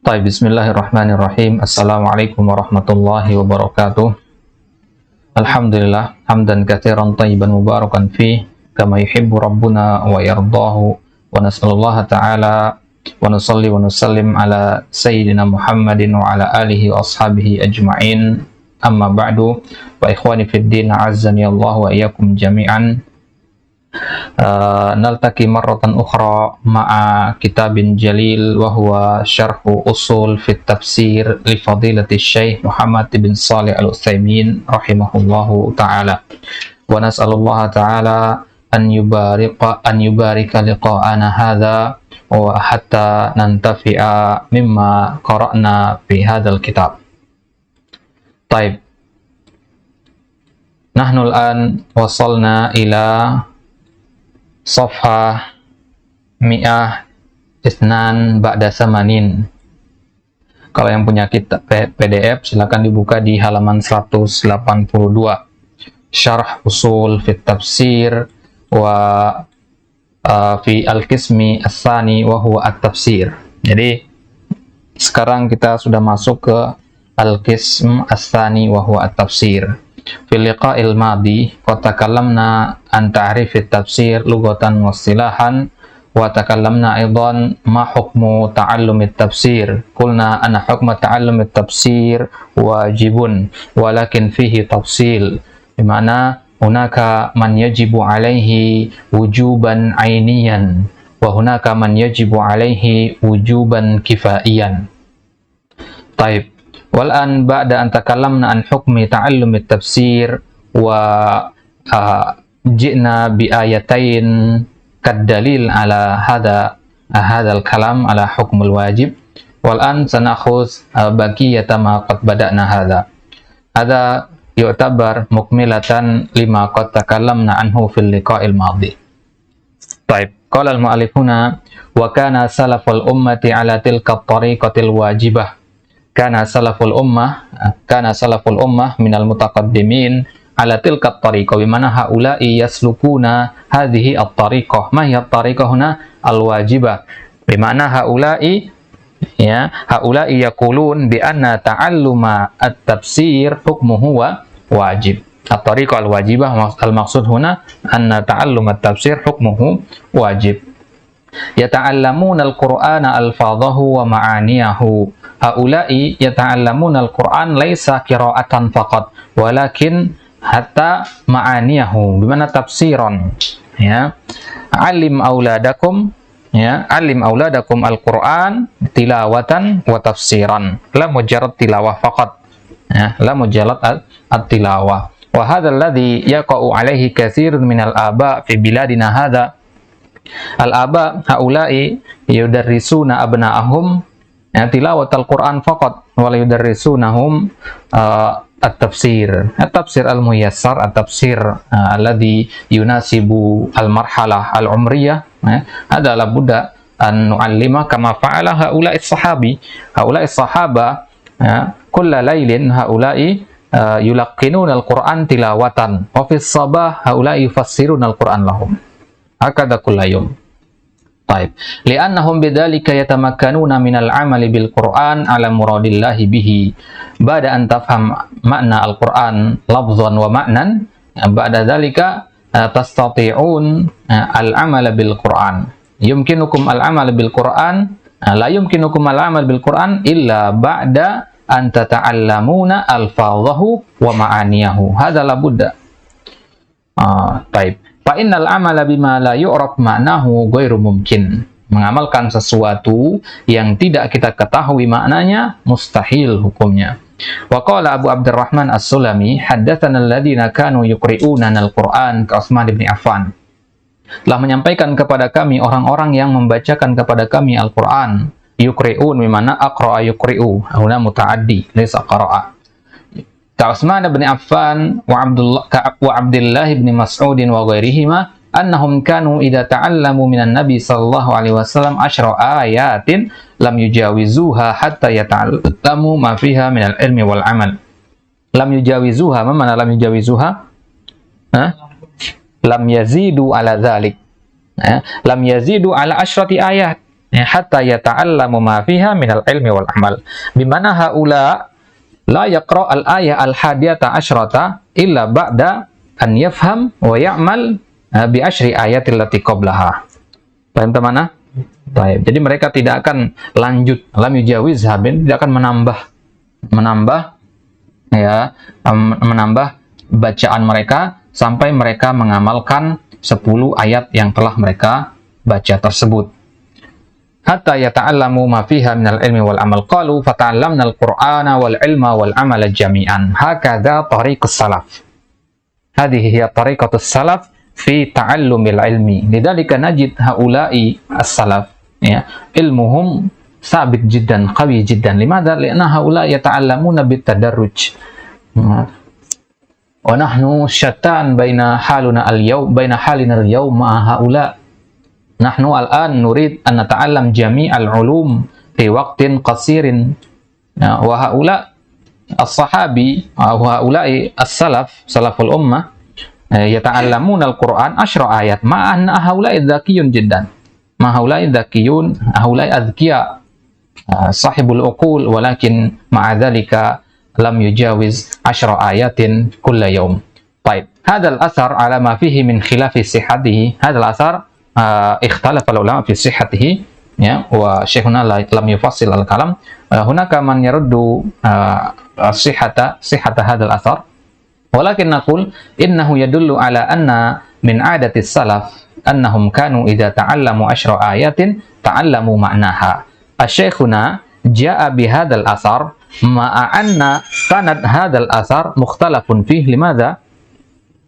Bismillahirrahmanirrahim. Assalamualaikum warahmatullahi wabarakatuh. Alhamdulillah, hamdan katsiran thayyiban mubarakan fi kama yuhibbu rabbuna wa yardahu, wa nas'alullaha ta'ala wa nusalli wa nusallim ala sayyidina Muhammadin wa ala alihi wa ashabihi ajma'in. Amma ba'du, wa ikhwani fid din, azzani Allah wa iyyakum jami'an. Naltaqi marratan ukhra ma'a kitabin jalil wa huwa syarhu usul fit tafsir li fadilati Syekh Muhammad bin Shalih Al-Utsaimin rahimahullahu ta'ala, wa nas'alullaha ta'ala an yubarika liqa'ana hadha wa hatta nantafi'a mimma qara'na fi hadzal kitab. Taib, nahnu al-an wasalna ila Safha mi'ah isnan ba'da samanin. Kalau yang punya kitab PDF silakan dibuka di halaman 182. Syarh usul fit tafsir wa fi al-qismi ats-tsani wa huwa at-tafsir. Jadi sekarang kita sudah masuk ke al-qism ats-tsani wa huwa at-tafsir. Fil liqa'il madi qad takallamna an ta'rifit tafsir lughatan wa istilahan, wa takallamna aidan ma hukmu ta'allumit tafsir. Qulna anna hukma ta'allumit tafsir wajibun walakin fihi tafsil, bimana hunaka man yajibu alaihi wujuban ainiyan wa hunaka man yajibu alaihi wujuban kifaiyan. Taib, wal an ba'da an takallamna an hukmi ta'allumit tafsir wa ji'na bi ayatain kad dalil ala hadzal kalam ala hukmul wajib, wal an sanakhuz baqiyata ma qad bada'na hadza yu'tabar mukmilatan lima qad takallamna anhu fil liqa'il madhi. Baik, qala al mu'allifuna wa kana salaful ummati ala tilka tariqatil wajibah. Kana salaful ummah minal mutaqaddimin ala tilka at-tariqah, bimana haula'i yaslukuna hadhihi at-tariqah. Ma hiya at-tariqah huna al-wajibah, bimana haula'i yaqulun bi anna ta'alluma at-tafsir hukmuhu wajib. At-tariqah al-wajibah al-maqsud huna anna ta'alluma at-tafsir hukmuhu wajib. Yata'allamuna al-Qur'ana alfadhahu wa ma'aniyahu. Haula'i yata'allamuna al-Qur'an laisa qira'atan faqat walakin hatta ma'aniyahu, bimana tafsiran. Alim auladakum al-Qur'an tilawatan wa tafsiran, la mujarrad tilawah faqat, la mujarrad at-tilawah. Wa hadha alladhi yaqa'u alaihi katsirun minal aba' fi biladina hadha. Al-aba haula'i yudarrisuna abna'ahum tilawat al-Qur'an faqat wa la yudarrisunahum at-tafsir. At-tafsir al-muyassar, at-tafsir alladhi yunasibu al-marhalah al-umriyah. Adalah buddha an nu'allima kama fa'ala haula'i sahabi. Haula'i sahaba kulla laylin haula'i yulaqqinuna al-Qur'an tilawatan wa fis sabah haula'i yufassiruna al-Qur'an lahum. Hakadha kulla yawm. Taib, li'annahum bidzalika yatamakkanuna minal amali bil Qur'an ala muradillahi bihi ba'da an tafham makna al-Qur'an lafzan wa ma'nan, ba'da dzalika tastati'un al-amala bil Qur'an. Yumkinukum al-amal bil Qur'an, la yumkinukum al-amal bil Qur'an illa ba'da an tata'allamuna alfadhahu wa ma'aniyahu. Hadza la budda. Taib, fa innal amala bima la yu'raf ma'nahu ghairu mumkin. Mengamalkan sesuatu yang tidak kita ketahui maknanya mustahil hukumnya. Wa qala Abu Abdurrahman As-Sulami, haddatsana alladziina kanu yuqri'unana al-Qur'an ka Utsman bin Affan. Telah menyampaikan kepada kami orang-orang yang membacakan kepada kami Al-Qur'an. Yuqri'un bimana aqra'a yuqri'u, huna muta'addi laysa qara'a. Ka Utsman bin Affan wa Abdullah bin Mas'ud wa ghairihima annahum kanu idza ta'allamu minan nabi sallallahu alaihi wasallam 10 ayatin lam yujawizuha hatta yata'allamu ma fiha minal ilmi wal amal. Lam yujawizuha, mana lam yujawizuha? Lam yazidu ala dzalik. Lam yazidu ala asyrati ayat. hatta yata'allamu ma fiha minal ilmi wal amal. Bimana haula la yaqra al-ayah al-hadiyata asyrata illa ba'da an yafham wa ya'mal bi asyri ayatil lati qablaha. Paham teman? Baik. Jadi mereka tidak akan lanjut, lam yujawiz habin, tidak akan menambah bacaan mereka sampai mereka mengamalkan 10 ayat yang telah mereka baca tersebut. Hatta yata'allamu ma fiha minal ilmi wal amal. Qalu fata'allamna al-Qur'ana wal ilma wal amala jami'an. Hakadha tariqus salaf. Hadhihi hiya tariqatus salaf fi ta'allumil ilmi. Lidzalika najid haula'i as-salaf ya ilmuhum sabit jiddan qawi jiddan. Limadha? Li'anna haula'i yata'allamuna bitadarruj. Wa nahnu syattan baina halina al-yawm ma'a haula'. Nahnu al-an nurid an nata'allam jami'al ulum fi waqtin qasirin. Wa haula as-sahabi wa haula'i as-salaf salaful ummah yata'allamuna al-Qur'an 10 ayat ma anna haula'i dzakiyun jiddan. Ma haula'i dzakiyun, haula'i adzkiya sahibul uqul, walakin ma'a dzalika lam yujawiz 10 ayatin kulla yawm. Baik, hadzal asar ala ma fihi min khilafi sihhatihi. Hadzal asar ikhtalafa ulama fi sihhatihi ya, wa syekhuna lam yufassil al-kalam. Hunaka man yaruddu sihhata hadzal asar, walakin naqul innahu yadullu ala anna min adati salaf annahum kanu idza ta'allamu 10 ayatin ta'allamu ma'naha. Asy-syekhuna jaa bi hadzal asar ma'a anna kanat hadzal asar mukhtalafun fihi. Limadha?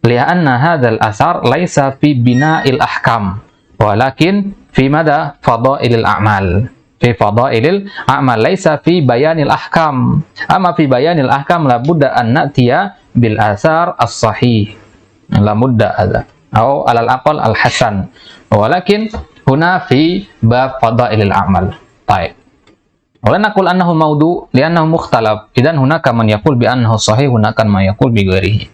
Li'anna hadzal asar laisa fi bina'il ahkam, walakin fi mada fadailil a'mal. Fi fadailil a'mal laisa fi bayanil ahkam. Amma fi bayanil ahkam la budda an na'tiya bil asar as-sahih. La budda hadza atau alal aqal al-hasan. Walakin huna fi bab fadailil a'mal. Baik. Wa naqul annahu mawdu' li'annahu mukhtalaf. Idzan hunaka man yaqul bi annahu sahih, hunaka man yaqul bi ghairihi.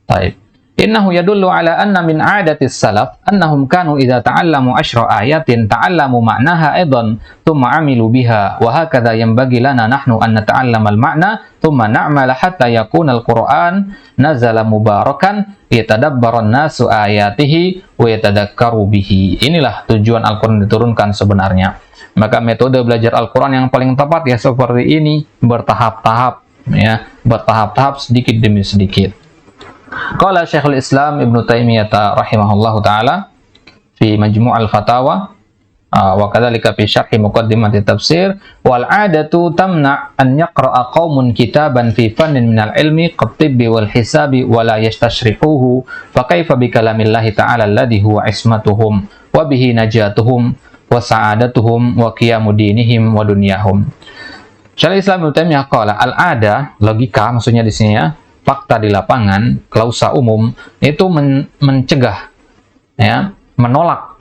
Baik. Innahu yadullu ala anna min 'adatis salaf annahum kanu idza ta'allamu 10 ayatin ta'allamu ma'naha aidan thumma 'amilu biha, wa hakadha yanbaghi lana nahnu an nata'allama al-ma'na thumma na'mala hatta yakuna al-Qur'an nazala mubarakan yatadabbara an-nasu ayatihi wa yatadakkaru bihi. Inilah tujuan Al-Qur'an diturunkan sebenarnya. Maka metode belajar Al-Qur'an yang paling tepat ya seperti ini, bertahap-tahap ya, bertahap-tahap sedikit demi sedikit. Qala Syekhul Islam Ibnu Taimiyah rahimahullahu taala fi Majmu' al-Fatawa wa kadzalika fi syarh muqaddimah tafsir, wal 'adatu tamna an yaqra'a qaumun kitaban fi fannin minal ilmi qat-tibbi wal hisabi wa la yastashrihuhu fa kaifa bi kalamillahi ta'ala alladhi huwa ismatuhum wa bihi najatuhum wa sa'adatuhum wa qiyamu dinihim wa dunyahum. Syekhul Islam Ibnu Taimiyah qala al-'ada, logika maksudnya di sini ya, fakta di lapangan, klausa umum itu mencegah ya, menolak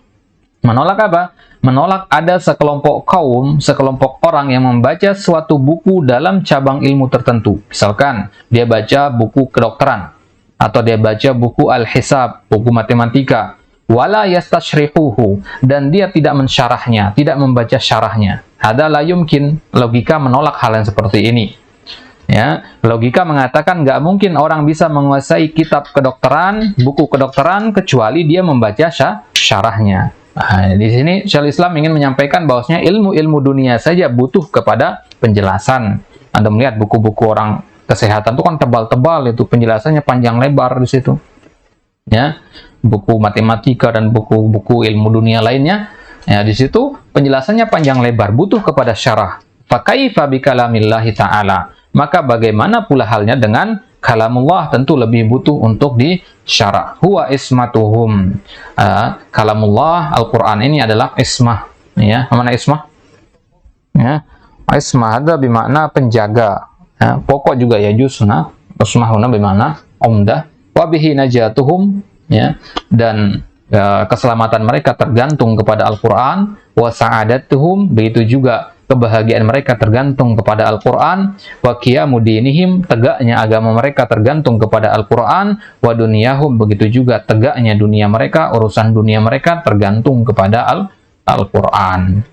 apa? Menolak ada sekelompok kaum, sekelompok orang yang membaca suatu buku dalam cabang ilmu tertentu. Misalkan dia baca buku kedokteran atau dia baca buku al-hisab, buku matematika, wala yastashrihuhu, dan dia tidak mensyarahnya, tidak membaca syarahnya. Hada la yumkin, logika menolak hal yang seperti ini. Ya, logika mengatakan nggak mungkin orang bisa menguasai kitab kedokteran, buku kedokteran, kecuali dia membaca syarahnya. Nah, di sini Syekhul Islam ingin menyampaikan bahwasanya ilmu-ilmu dunia saja butuh kepada penjelasan. Anda melihat buku-buku orang kesehatan itu kan tebal-tebal, itu penjelasannya panjang lebar di situ. Ya, buku matematika dan buku-buku ilmu dunia lainnya, ya di situ penjelasannya panjang lebar, butuh kepada syarah. Fa kaifa bi kalamillahi ta'ala? Maka bagaimana pula halnya dengan kalamullah, tentu lebih butuh untuk disyarah. Huwa ismatuhum. Kalamullah, Al-Quran ini adalah ismah. Ya, mana ismah? Ya, ismah ada bermakna penjaga. Ya, pokok juga ya jusna. Ismahuna bermakna umdah. Wabihi najatuhum. Ya, dan keselamatan mereka tergantung kepada Al-Quran. Wa sa'adatuhum, begitu juga kebahagiaan mereka tergantung kepada Al-Quran. Wa qiyamu dinihim, tegaknya agama mereka tergantung kepada Al-Quran. Wa dunyahum, begitu juga tegaknya dunia mereka, urusan dunia mereka tergantung kepada Al-Quran.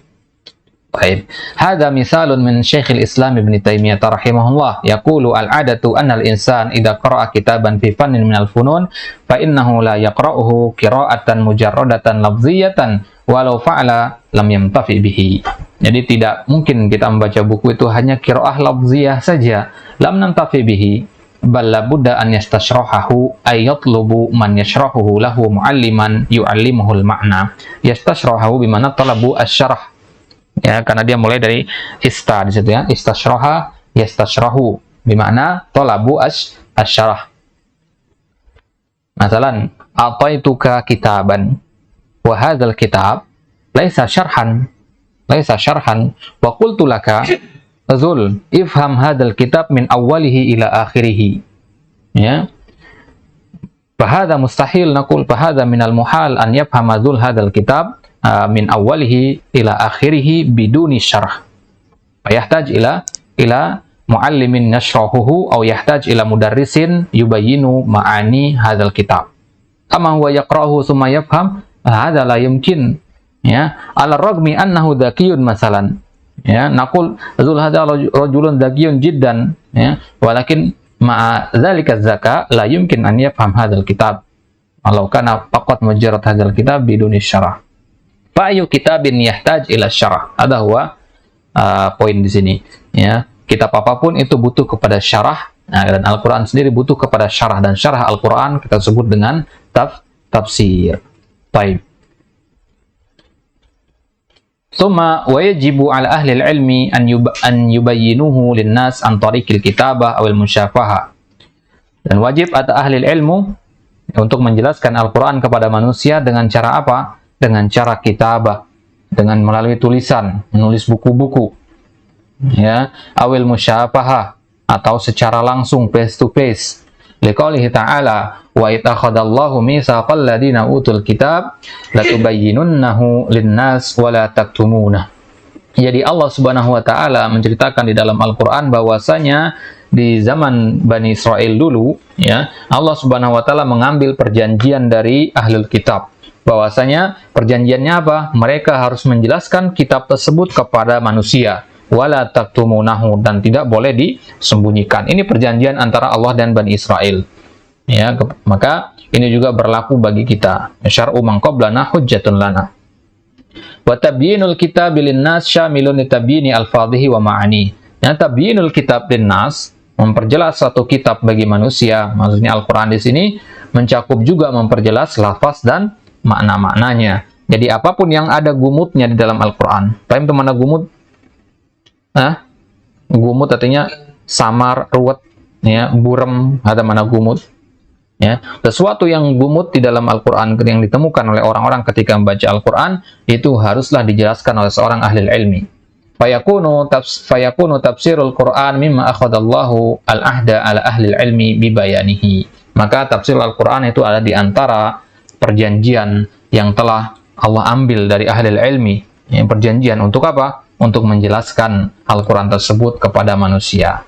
Baik. Hada misalun min Syekhul Islam Ibn Taimiyah rahimahullah yaqulu al-'adatu anna al-insan idza qara'a kitaban fi fannin min al-funun fa innahu la yaqra'uhu qira'atan mujarradatan lafziyatan walau fa'ala lam yamtafi bihi. Jadi tidak mungkin kita membaca buku itu hanya qira'ah lafziyah saja, lam namtafi bihi, bal la budda an yastashrahahu ay yatlubu man yashrahuhu lahu mu'alliman yu'allimuhu al-ma'na. Yastashrahahu bimana talabu asy-syarh. Ya, karena dia mulai dari ista di situ ya. Istashraha yastashrahu bermakna talabu asy-syarah. Masalan, ataituka kitaban wa hadzal kitab laisa syarhan wa qultu laka zul ifham hadzal kitab min awwalihi ila akhirih. Ya. Fahadha mustahil naqul fahadha minal muhal an yafhama zul hadzal kitab min awalihi ila akhirihi biduni syarh. Yahtaj ila muallimin yashrahuhu aw yahtaj ila mudarrisin yubayyinu ma'ani hadzal kitab. Kama huwa yaqra'uhu thumma yafham, hadza la yumkin. Ya, ala ragmi annahu dzakiyun masalan. Ya, naqul zul hadza rajulun dzakiyun jiddan, ya, walakin ma'a dzalika zaka la yumkin an yafham hadzal kitab. Walau kana faqat mujarrad hadzal kitab biduni syarh. Fa'ayu kitabin yahtaj ila syarah. Ada huwa poin di sini. Ya, kitab apapun itu butuh kepada syarah. Nah, dan Al-Quran sendiri butuh kepada syarah, dan syarah Al-Quran kita sebut dengan tafsir. Baik. Tsumma wa yajibu ala ahli al-ilmi an yubayyinuhu lin-nas an tariqil kitabah awil musyafaha. Dan wajib atas ahli ilmu untuk menjelaskan Al-Quran kepada manusia dengan cara apa? Dengan cara kitabah, dengan melalui tulisan, menulis buku-buku, ya, awil musyafahah, atau secara langsung face to face. Liqaulihi ta'ala wa ittakhadallahu mitsaqal ladina utul kitab latubayyinunnahu linnas wa la taktumunah. Jadi Allah Subhanahu wa taala menceritakan di dalam Al-Qur'an bahwasanya di zaman Bani Israel dulu, ya, Allah Subhanahu wa taala mengambil perjanjian dari ahlul kitab. Bahwasanya perjanjiannya apa? Mereka harus menjelaskan kitab tersebut kepada manusia. Wala taktumunahu, dan tidak boleh disembunyikan. Ini perjanjian antara Allah dan Bani Israel. Ya, maka ini juga berlaku bagi kita. Syar'u man qablana hujjatun lana. Wa tabyinul kitabi lin-nas syamilun li tabyini alfadhihi wa ma'ani. Ya, tabyinul kitab lin-nas, memperjelas satu kitab bagi manusia. Maksudnya Al-Qur'an di sini mencakup juga memperjelas lafaz dan makna-maknanya. Jadi apapun yang ada gumutnya di dalam Al-Quran. Paham itu mana gumut? Gumut artinya samar, ruwet, ya, burem, ada mana gumut. Ya, sesuatu yang gumut di dalam Al-Quran yang ditemukan oleh orang-orang ketika membaca Al-Quran itu haruslah dijelaskan oleh seorang ahli ilmi. Fayakunu tafsirul Quran mimma akhadallahu al-ahda ala ahli ilmi bibayanihi. Maka tafsir Al-Quran itu ada di antara perjanjian yang telah Allah ambil dari ahli ilmi. Ya, perjanjian untuk apa? Untuk menjelaskan Al-Quran tersebut kepada manusia.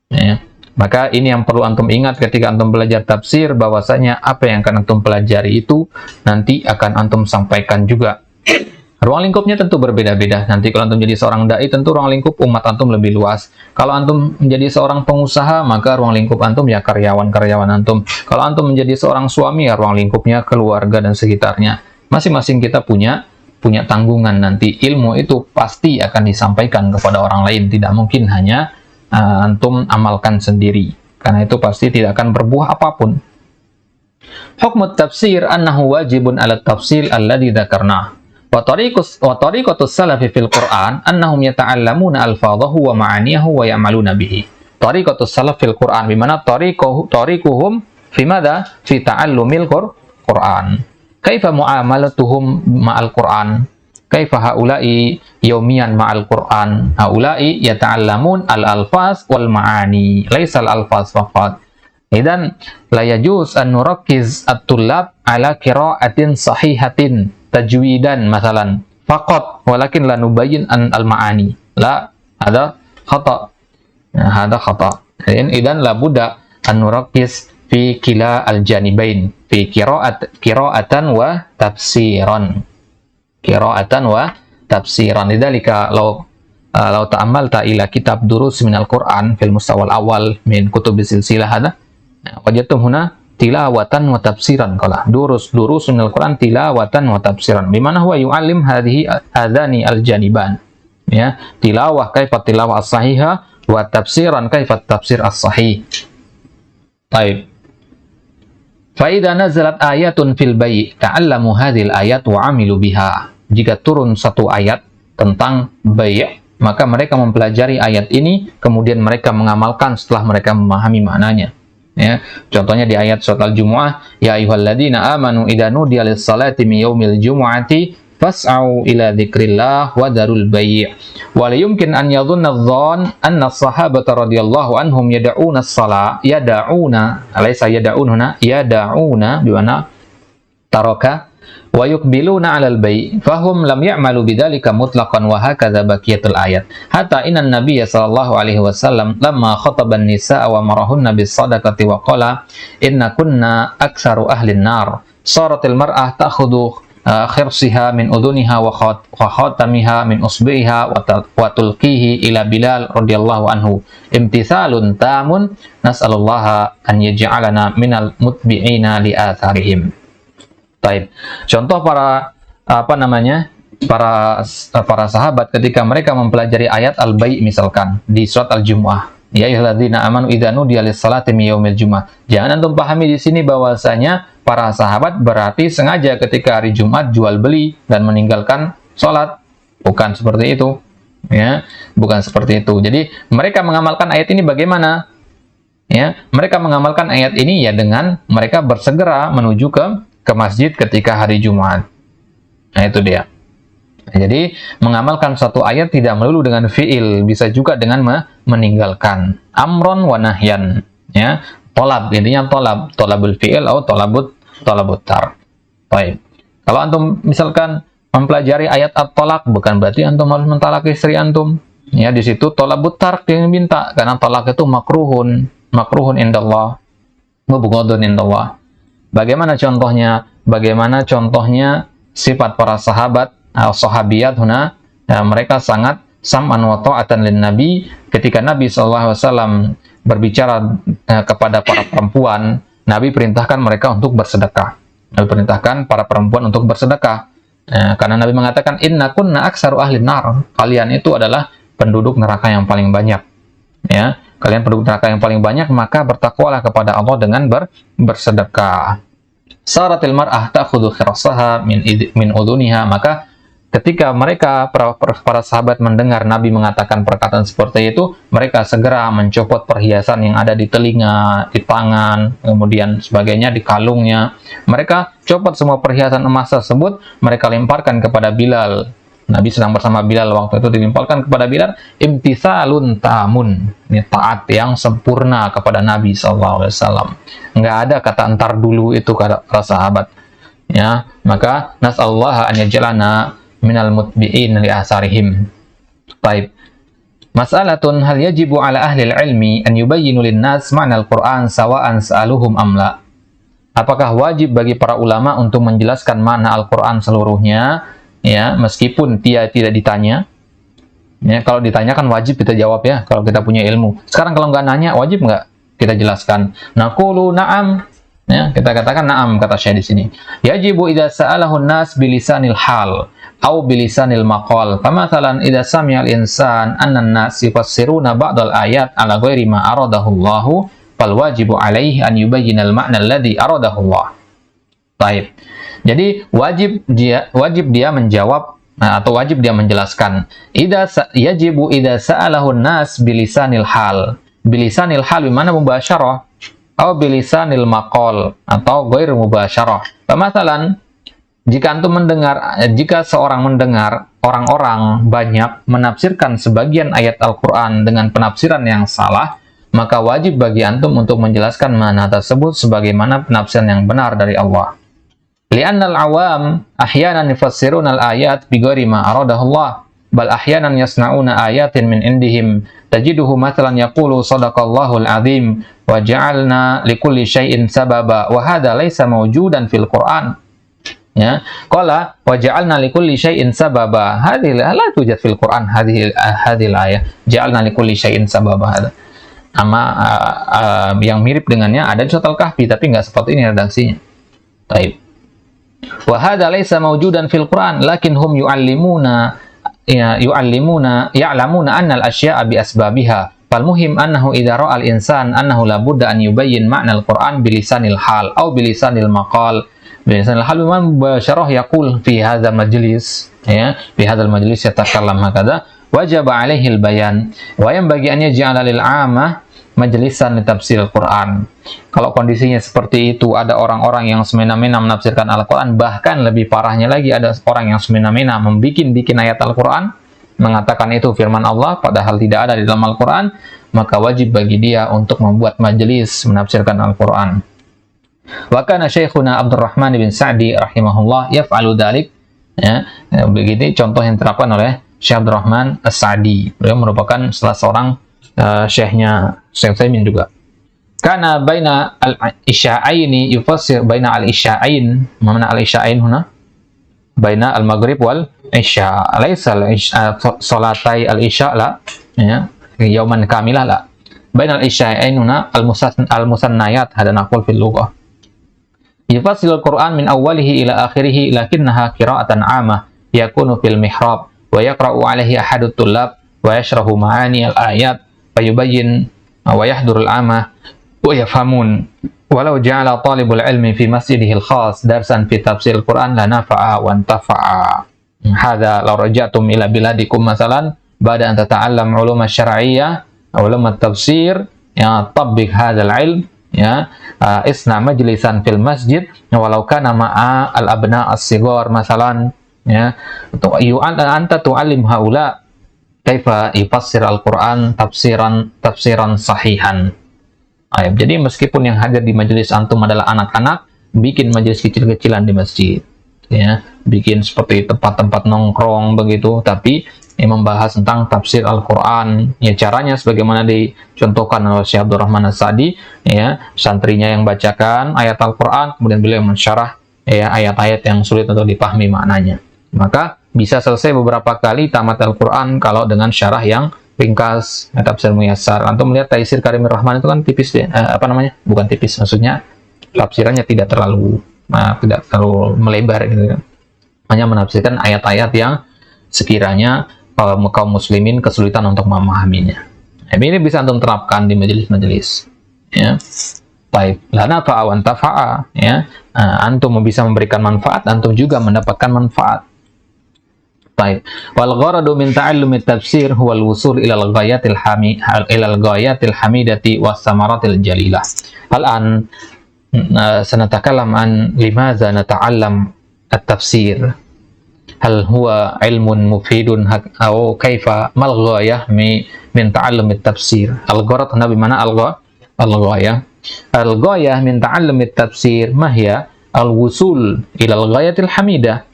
Ya. Maka ini yang perlu antum ingat ketika antum belajar tafsir, bahwasanya apa yang akan antum pelajari itu nanti akan antum sampaikan juga. Ruang lingkupnya tentu berbeda-beda. Nanti kalau antum jadi seorang dai, tentu ruang lingkup umat antum lebih luas. Kalau antum menjadi seorang pengusaha, maka ruang lingkup antum ya karyawan-karyawan antum. Kalau antum menjadi seorang suami, ya ruang lingkupnya keluarga dan sekitarnya. Masing-masing kita punya tanggungan nanti. Ilmu itu pasti akan disampaikan kepada orang lain. Tidak mungkin hanya antum amalkan sendiri. Karena itu pasti tidak akan berbuah apapun. Hukmut tafsir annahu wajibun ala tafsil alladhi dzakarna. Wa tariqatus salafi fil Qur'an annahum yata'allamuna alfadhahu wa ma'aniyahu wa ya'maluna bihi. Tariqatus salaf fil Qur'an bimana tariquhum fi madza fi ta'allumil Qur'an. Kaifa mu'amalatuhum ma'al Qur'an? Kaifa haula'i yawmiyan ma'al Qur'an? Haula'i yata'allamun al-alfaz wal ma'ani, laisa al-alfaz faqat. Idan la yajuz an nurakkiz at-tullab ala qira'atin sahihatin tajwidan masalan faqat walakin la nubayyin an al-ma'ani. La, hada khata. Hada khata. Idan la budda an nurakkiz fi kila al-janibain, fi qira'atan wa tafsiran. Qira'atan wa tafsiran. Lidzalika law ta'ammalta ila kitab durus minal Qur'an fil mustawal awal min kutubis silsilah hada wajadtum huna tilawatan wa tafsiran qala durus minal Qur'an tilawatan wa tafsiran bimana huwa yu'allim hadani al-janiban, ya, tilawah kaifa tilawah as-sahihah wa tafsiran kaifa tafsir as-sahih. Baik. Fa idza nazalat ayatun fil bai' ta'allamu hadhil ayat wa 'amilu biha. Jika turun satu ayat tentang bai', maka mereka mempelajari ayat ini, kemudian mereka mengamalkan setelah mereka memahami maknanya. Ya, contohnya di ayat surat Al-Jumu'ah, ya ayyuhalladzina amanu idza nudiya lis-salati min yaumil jumu'ati fas'au ila dzikrillah wa darul bai'. Wa la yumkin an yadhunna adh-dhann anna as-sahabata radhiyallahu anhum yad'una as-salah, alaysa yad'una bimana taraka wa yuqbiluna 'alal bai' fahum lam ya'malu bidzalika mutlaqan wa hakadza baqiyatul ayat hatta inna an-nabiy sallallahu alaihi wasallam lamma khataba an-nisaa wa marahunna bis-sadaqati wa qala inna kunna aktsaru ahli an-nar saratil mar'ah ta'khudhu khirsiha min udhuniha wa khatamiha min usbiha wa tulqihi ila Bilal radhiyallahu anhu imtithalun tamun nas'alullaha an yaj'alana minal mutbi'ina li atharihim. Taib. Contoh para para sahabat ketika mereka mempelajari ayat al-bai' misalkan di surat Al-Jumu'ah. Ya ayyuhalladzina amanu idza nudiya lis-salati min yaumil jumu'ah. Jangan antum pahami di sini bahwasanya para sahabat berarti sengaja ketika hari Jumat jual beli dan meninggalkan salat. Bukan seperti itu. Ya, bukan seperti itu. Jadi mereka mengamalkan ayat ini bagaimana? Ya, mereka mengamalkan ayat ini ya dengan mereka bersegera menuju ke masjid ketika hari Jumat. Nah, itu dia. Nah, jadi mengamalkan satu ayat tidak melulu dengan fi'il, bisa juga dengan meninggalkan. Amron wa nahyan, ya. Tolab, intinya tolabul fi'il atau tolabut tar. Baik. Kalau antum misalkan mempelajari ayat at-tolak, bukan berarti antum harus mentalak istri antum. Ya, di situ tolabut tar yang minta, karena talak itu makruhun indallah, mubghadun indallah. Bagaimana contohnya sifat para sahabat sahabiyat huna, mereka sangat sam'an wa ta'atan lin nabi. Ketika Nabi SAW berbicara kepada para perempuan, Nabi perintahkan mereka untuk bersedekah. Nabi perintahkan para perempuan untuk bersedekah. Karena Nabi mengatakan inna kunna aktsaru ahlin nar. Kalian itu adalah penduduk neraka yang paling banyak. Ya. Kalian penduduk neraka yang paling banyak, maka bertakwalah kepada Allah dengan bersedekah. Saratil mar'ah ta'khudhu khirasaha min udhuniha. Maka ketika mereka para sahabat mendengar Nabi mengatakan perkataan seperti itu, mereka segera mencopot perhiasan yang ada di telinga, di tangan, kemudian sebagainya di kalungnya. Mereka copot semua perhiasan emas tersebut, mereka lemparkan kepada Bilal. Nabi sedang bersama Bilal waktu itu, dilemparkan kepada Bilal. Imtithalun tamun, ini taat yang sempurna kepada Nabi SAW. Nggak ada kata entar dulu itu kata para sahabat. Ya, maka nas'allaha an yaj'alana minal mutbi'in li asarihim. Baik. Mas'alatun hal yajibu ala ahli ilmi an yubayyinu lin-nas ma'na al-Qur'an sawa'an sa'aluhum am la. Apakah wajib bagi para ulama untuk menjelaskan makna Al-Qur'an seluruhnya? Ya, meskipun dia tidak ditanya. Ya, kalau ditanya kan wajib kita jawab ya, kalau kita punya ilmu. Sekarang kalau nggak nanya, wajib nggak kita jelaskan? Naqulu na'am. Ya, kita katakan na'am, kata Syekh di sini. Yajibu idza sa'alahu an-nas bilisanil hal au bilisanil maqal. Famathalan idza sami'a al-insan anna an-nas yufassiruna ba'dal ayat ala ghairi ma aradahu Allah, fal wajibu alaihi an yubayyana al-ma'na alladhi aradahu Allah. Baik. Jadi wajib dia menjawab atau wajib dia menjelaskan. Yajibu idza sa'alahu an-nas bilisanil hal. Bilisanil hal bimana mubasyarah atau bilisanil maqal atau ghair mubasyarah. Pemasalan jika seorang mendengar orang-orang banyak menafsirkan sebagian ayat Al-Qur'an dengan penafsiran yang salah, maka wajib bagi antum untuk menjelaskan makna tersebut sebagaimana penafsiran yang benar dari Allah. Li'annal awam ahyanan yufassiruna al-ayat bighairi ma aradahu Allah, bal ahyanan yasna'una ayatin min indihim tajiduhu mathalan yaqulu sadaqallahu al-azim wa ja'alna likulli syai'in sababa wa hadha laysa mawjudan fil Qur'an. Ya, qala wa ja'alna likulli syai'in sababa. Hadhihi la tujad fil Qur'an hadhihi ayah. Ja'alna likulli syai'in sababa. Nama yang mirip dengannya ada di surat Al-Kahfi, tapi nggak seperti ini redaksinya. Baik. Wa hadza laysa mawjudan fil Qur'an, lakin hum ya'lamuna anna al-asya'a bi asbabiha. Fal muhim annahu idza ra'a al-insan annahu la budda an yubayyin ma'na al-Qur'an bilisanil hal aw bilisanil maqal. Bilisanil hal mubasyarah yaqul fi hadzal majlis, ya, fi hadzal majlis yatakallam hakadha. Wajib alaihi al-bayan wa yanbaghi an yaj'ala lil 'ammah majlisan li tafsir Al-Qur'an. Kalau kondisinya seperti itu, ada orang-orang yang semena-mena menafsirkan Al-Qur'an, bahkan lebih parahnya lagi ada orang yang semena-mena membikin ayat Al-Qur'an, mengatakan itu firman Allah padahal tidak ada di dalam Al-Qur'an, maka wajib bagi dia untuk membuat majelis menafsirkan Al-Qur'an. Wa kana Syekhuna Abdurrahman bin Sa'di rahimahullah yaf'alu dzalik, ya, begitu contoh yang diterapkan oleh Syekh Abdurrahman As-Sa'di. Beliau merupakan salah seorang syekhnya Syekh Utsaimin juga. Karena baina al-isya'aini yufassir baina al-isya'ain. Mana al-isya'ain huna? Baina al-maghrib wal isya. Laisa salatai al-isya' la, ya, yauman kamilah la. Baina al-isya'ain huna al-musannayat hada naqul fil lughah. Yufassilu al-Qur'an min awwalihi ila akhirih lakinnaha qira'atan 'ammah yakunu fil mihrab wa yaqra'u 'alaihi ahadut tullab wa yashrahu ma'ani al-ayat fa yubayyin wa yahdurul 'ammah wa yafhamun walau ja'ala talibul ilmi fi masjidihi al-khas darsan fi tafsir al-Qur'an la nafa'a wa intafa'a. Hadza law raja'tum ila biladikum masalan ba'da an tata'allam 'ulum asy-syar'iyyah ulum at-tafsir ya tabbik hadzal 'ilm, ya, isna majlisan fil masjid walau kana ma'a al-abna' as-sighar masalan, ya, anta tu'allim haula kaifa yufassir al-Qur'an tafsiran sahihan. Jadi meskipun yang hadir di majelis antum adalah anak-anak, bikin majelis kecil-kecilan di masjid, ya, bikin seperti tempat-tempat nongkrong begitu, tapi membahas tentang tafsir Al-Qur'an. Ya, caranya sebagaimana dicontohkan oleh Syekh Abdurrahman As-Sa'di, ya, santrinya yang bacakan ayat Al-Qur'an, kemudian beliau mensyarah, ya, ayat-ayat yang sulit untuk dipahami maknanya. Maka bisa selesai beberapa kali tamat Al-Qur'an kalau dengan syarah yang ringkas, tafsir muyassar. Antum melihat Taisir Karimur Rahman itu kan tipis deh, bukan tipis, maksudnya tafsirannya tidak terlalu melebar gitu kan. Hanya menafsirkan ayat-ayat yang sekiranya kaum muslimin kesulitan untuk memahaminya. Ini bisa antum terapkan di majelis-majelis, ya. Baik, lana fa'awan tafa'a, ya. Antum bisa memberikan manfaat, antum juga mendapatkan manfaat. Baik. Wal gharadu min ta'allumi tafsir huwa al-wusul ila al-ghayatil hamidati was samaratil jalilah. Al-an sanatakallam an limadza nata'allam at-tafsir. Hal huwa ilmun mufidun atau kaifa mal ghayah min ta'allum at-tafsir. Al-gharad huna bimana al-ghayah. Al-ghayah min ta'allum at-tafsir mahya al-wusul ila al-ghayatil hamidah,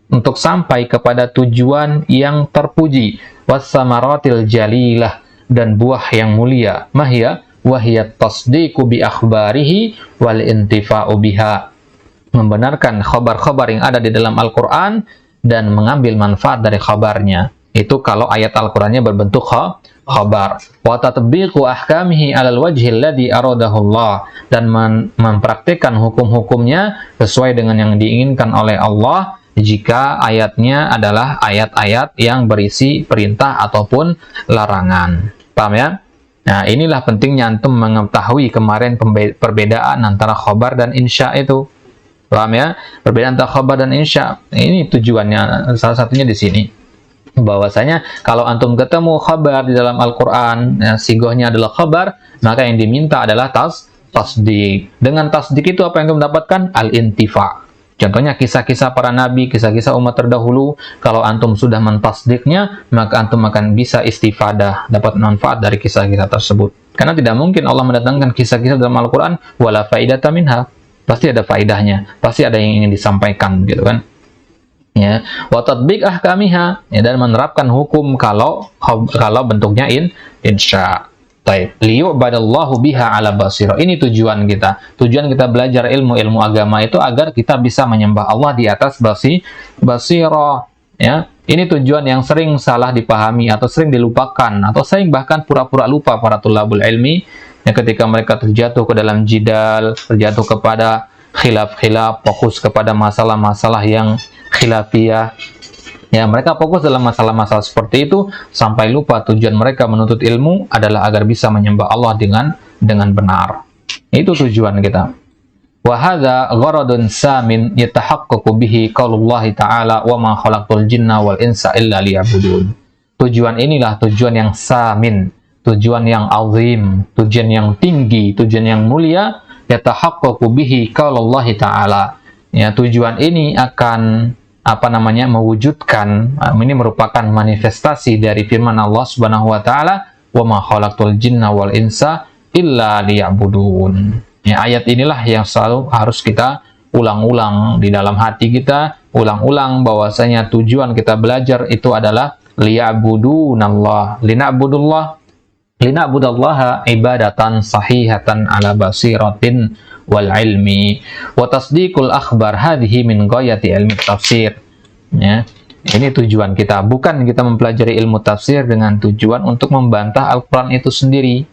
untuk sampai kepada tujuan yang terpuji, was-samaratil jalilah, dan buah yang mulia, mahya wahiyat tasdiqu bi akhbarihi wal intifa'u biha, membenarkan khabar-khabar yang ada di dalam Al-Qur'an dan mengambil manfaat dari khabarnya. Itu kalau ayat Al-Qur'annya berbentuk khabar. Wa tatbiqu ahkamihi 'alal wajhi alladhi aradahu Allah, dan mempraktikkan hukum-hukumnya sesuai dengan yang diinginkan oleh Allah jika ayatnya adalah ayat-ayat yang berisi perintah ataupun larangan. Paham ya? Nah, inilah pentingnya antum mengetahui kemarin perbedaan antara khabar dan insya itu. Paham ya? Perbedaan antara khabar dan insya. Ini tujuannya, salah satunya di sini. Bahwasanya kalau antum ketemu khabar di dalam Al-Qur'an, ya, sigohnya adalah khabar, maka yang diminta adalah tasdik. Dengan tasdik itu apa yang antum dapatkan? Al-intifa. Contohnya kisah-kisah para nabi, kisah-kisah umat terdahulu. Kalau antum sudah mentasdiknya, maka antum akan bisa istifadah, dapat manfaat dari kisah-kisah tersebut. Karena tidak mungkin Allah mendatangkan kisah-kisah dalam Al-Qur'an wala faidata minha. Pasti ada faidahnya, pasti ada yang ingin disampaikan, gitu kan? Ya, wa tatbiq ahkamiha, ya, dan menerapkan hukum kalau bentuknya insya. Taib. Liyu'badallahu biha ala basirah. Ini tujuan kita. Tujuan kita belajar ilmu-ilmu agama itu agar kita bisa menyembah Allah di atas basirah. Ya, ini tujuan yang sering salah dipahami atau sering dilupakan atau sering bahkan pura-pura lupa para tulabul ilmi ya, ketika mereka terjatuh ke dalam jidal, terjatuh kepada khilaf-khilaf, fokus kepada masalah-masalah yang khilafiyah. Ya, mereka fokus dalam masalah-masalah seperti itu sampai lupa tujuan mereka menuntut ilmu adalah agar bisa menyembah Allah dengan benar. Itu tujuan kita. Wa hadza gharadun samin yatahaqqaqu bihi qaulullah ta'ala wa ma khalaqtul jinna wal insa illa liya'budun. Tujuan inilah tujuan yang samin, tujuan yang azim, tujuan yang tinggi, tujuan yang mulia, yatahaqqaqu bihi qaulullah ta'ala. Ya, tujuan ini akan mewujudkan, ini merupakan manifestasi dari firman Allah Subhanahu wa taala, wa ma khalaqtul jinna wal insa illa liya'budun. Ya, ayat inilah yang selalu harus kita ulang-ulang di dalam hati kita, ulang-ulang bahwasanya tujuan kita belajar itu adalah liya'budunallah, lina'budallaha ibadatan sahihatan ala basiratin wal ilmi wa tasdiqul akhbar hadhihi min ghayati ilmi tafsir. Ya, ini tujuan kita, bukan kita mempelajari ilmu tafsir dengan tujuan untuk membantah Al-Qur'an itu sendiri.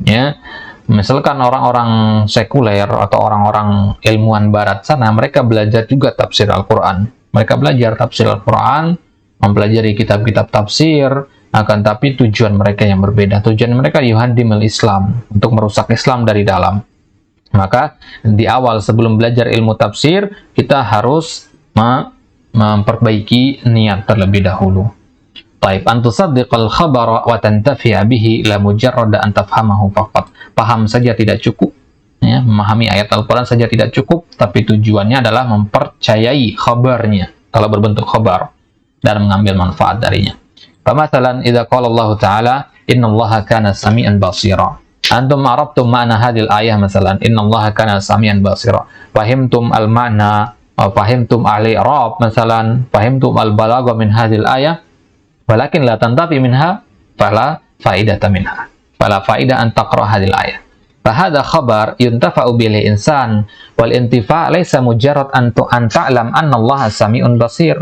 Ya, misalkan orang-orang sekuler atau orang-orang ilmuwan barat sana, mereka belajar juga tafsir Al-Qur'an. Mereka belajar tafsir Al-Qur'an, mempelajari kitab-kitab tafsir, akan tapi tujuan mereka yang berbeda. Tujuan mereka yuhaddimul Islam, untuk merusak Islam dari dalam. Maka di awal sebelum belajar ilmu tafsir, kita harus memperbaiki niat terlebih dahulu. Taib, antusaddiqal khabara wa tantafi'a bihi la mujarrada an tafhamahu faqat. Paham saja tidak cukup. Ya, memahami ayat Al-Qur'an saja tidak cukup, tapi tujuannya adalah mempercayai khabarnya kalau berbentuk khabar dan mengambil manfaat darinya. Famathalan idza qala Allah Ta'ala innallaha kana sami'an basira. Antum arabtum ma'na hadhil ayah masalan innallaha kana samian basira. Fahimtum al-ma'na wa fahimtum al-i'rab masalan fahimtum al-balagha min hadhil ayah walakin la tantafi minha fala faidata minha. Fala faida an taqra hadhil ayah. Fahadha khabar yuntafa'u bihi insan wal intifa' laysa mujarrad an ta'lam anna Allah sami'un basir.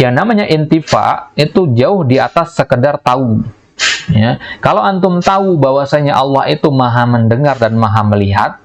Yang namanya intifa' itu jauh di atas sekedar tahu. Ya, kalau antum tahu bahwasanya Allah itu maha mendengar dan maha melihat,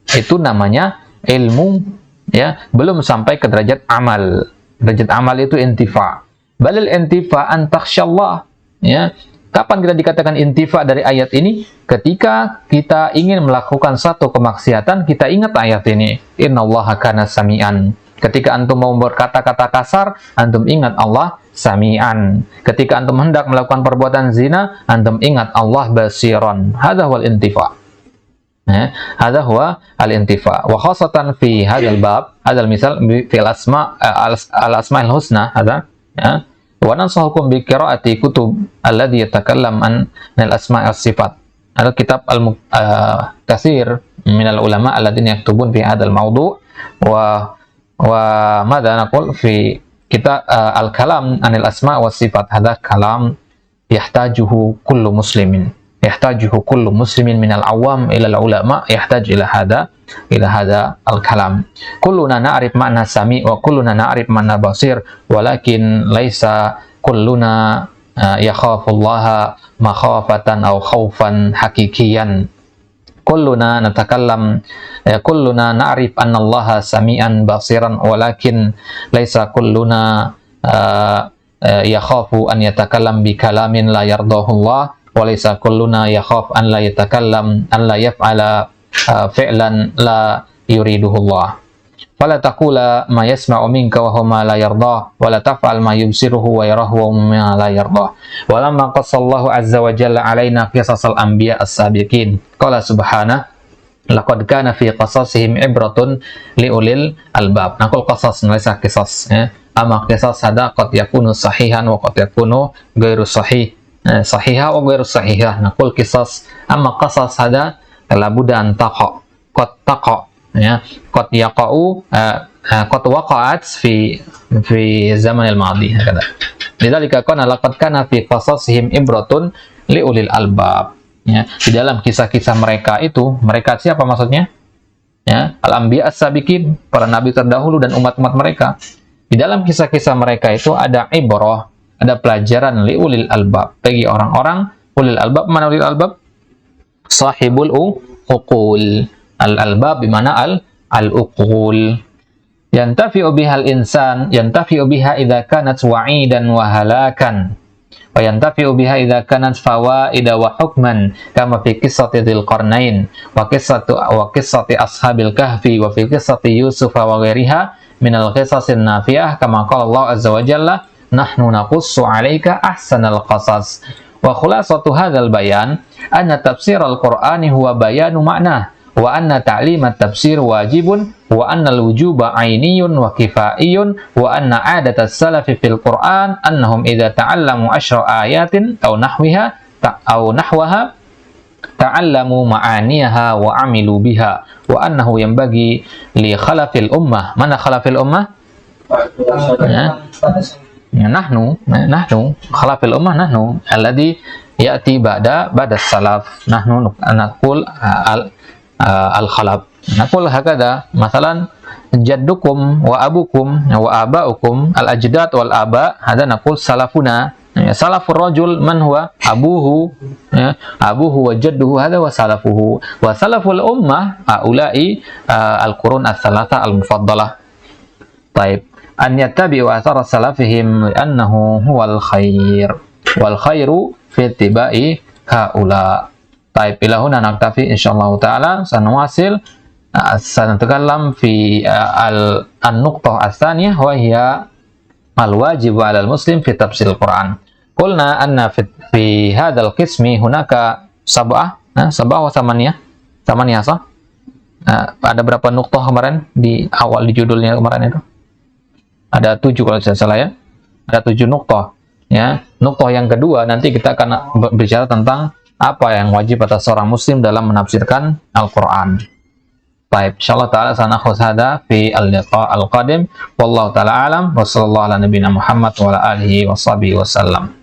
itu namanya ilmu, ya, belum sampai ke derajat amal. Derajat amal itu intifa. Balil intifa an takhsyallah. Ya, kapan kita dikatakan intifa dari ayat ini? Ketika kita ingin melakukan satu kemaksiatan, kita ingat ayat ini. Innallaha kana sami'an. Ketika antum mau berkata-kata kasar, antum ingat Allah sami'an. Ketika antum hendak melakukan perbuatan zina, antum ingat Allah basiran. Hadza huwal intifa. Hadza huwa al-intifa. Wa khasatan fi hadzal bab, hadzal misal fi al-asma'il husna, hadza, ya. Wa nansahukum bi qira'ati kutub alladhi yatakallam an al-asma' was-sifat. Ada kitab al-katsir min al-ulama alladziina yaktubun fi hadzal mawdu' wa madza naqul fi kita al-kalam anil asma wa sifat. Hadha kalam yahtajuhu kullu muslimin minal awam ila al-ulama yahtaj ila hadha al-kalam. Kulluna na'rif ma'na sami wa kulluna na'rif ma'na basir walakin laisa kulluna yakhafu Allah makhafatan aw khaufan hakikiyan. Kulluna natakallam, kulluna na'rif anna Allah sami'an basiran walakin laisa kulluna yakhafu an yatakallam bi kalamin la yardahu Allah wa laisa kulluna yakhaf an la yatakallam an la yaf'ala fi'lan la yuriduhu Allah. Fala taqula ma yasma'u minka wa huwa ma la yardah wa la taf'al ma yubsiruhu wa yarahu wa ma la yardah. Wa lamma qassallahu azza wa jalla alaina qisasal anbiya as-sabiqin qala subhanahu laqad kana fi qasasihim ibratun liulil albab. Naqul qasas laysa qisas, ya. Amma qisas hada qad yakunu sahihan wa qad yakunu ghairu sahih, sahiha wa ghairu sahihah. Naqul qisas amma qasas hada la budda an taqa qad taqa, ya, qad yaqa'u qad waqa'at fi zaman al-madi hakada. Lidzalika kana laqad kana fi qasasihim ibratun liulil albab. Ya, di dalam kisah-kisah mereka itu, mereka siapa maksudnya? Ya, al-anbiya as-sabiqin, para nabi terdahulu dan umat-umat mereka. Di dalam kisah-kisah mereka itu ada ibrah, ada pelajaran li ulil albab, bagi orang-orang ulil albab. Mana ulil albab? Sahibul uqul. Al-albab bimana al-uqul. Yantafi'u bihal insan, yantafi'u biha idza kanat wa'idan wa halakan. Wa yantafi'u biha idza kanat fawaida wa hukman, kama fi qissati dzil qarnain wa qissati ashabil kahfi wa fi qissati yusuf wa ghairiha minal qisasin nafi'ah, kama qala Allah azza wa jalla nahnu naqussu 'alaika ahsanal qasas. Wa khulasatu hadzal bayan anna tafsiral qur'ani huwa bayanu ma'nah wa anna ta'limat tafsir wajibun wa anna al-wujuba 'ainiyun wa kifaiyun wa anna 'adat as-salafi fil Qur'an annahum idza ta'allamu 10 ayatin aw nahwaha ta'allamu ma'aniyaha wa 'amilu biha wa annahu yanbaghi li khalafil ummah. Mana khalafil ummah? Ya, nahnu khalafil ummah, nahnu alladhi ya'ti ba'da salaf, nahnu naqul al-khalaf, naqul hakada, masalan jaddukum wa abukum wa abaukum, al-ajdad wal aba, hada naqul salafuna. Ya, salafur rajul man huwa abuhu, ya, abuhu wa jadduhu, hada wa salafuhu. Wa salaful ummah aulai al-qurun ats-tsalatsa al-mufaddalah. Taib, an yattabi'u athara salafihim li'annahu huwal khair wal khairu fi ittiba'i haula. Taib, ila huna naktafi insyaallah taala. Sanuwasil sanatakallam fi an-nuqtah ats-tsaniyah wa hiya al-wajib 'ala al-muslim fi tafsir al-Qur'an. Qulna anna fi hadzal qismi hunaka sab'ah wa thamaniyah sah. Ada berapa nuqtah kemarin di awal, di judulnya kemarin itu? Ada 7 kalau tidak salah ya. Ada 7 nuqtah. Ya, nuqtah yang kedua nanti kita akan bicara tentang apa yang wajib atas seorang muslim dalam menafsirkan Al-Qur'an. Baik, insyaallah taala sanakhuz hada fi al-liqa al-qadim. Wallahu taala alam wa sallallahu ala nabiyina Muhammad wa ala alihi washabihi wasallam.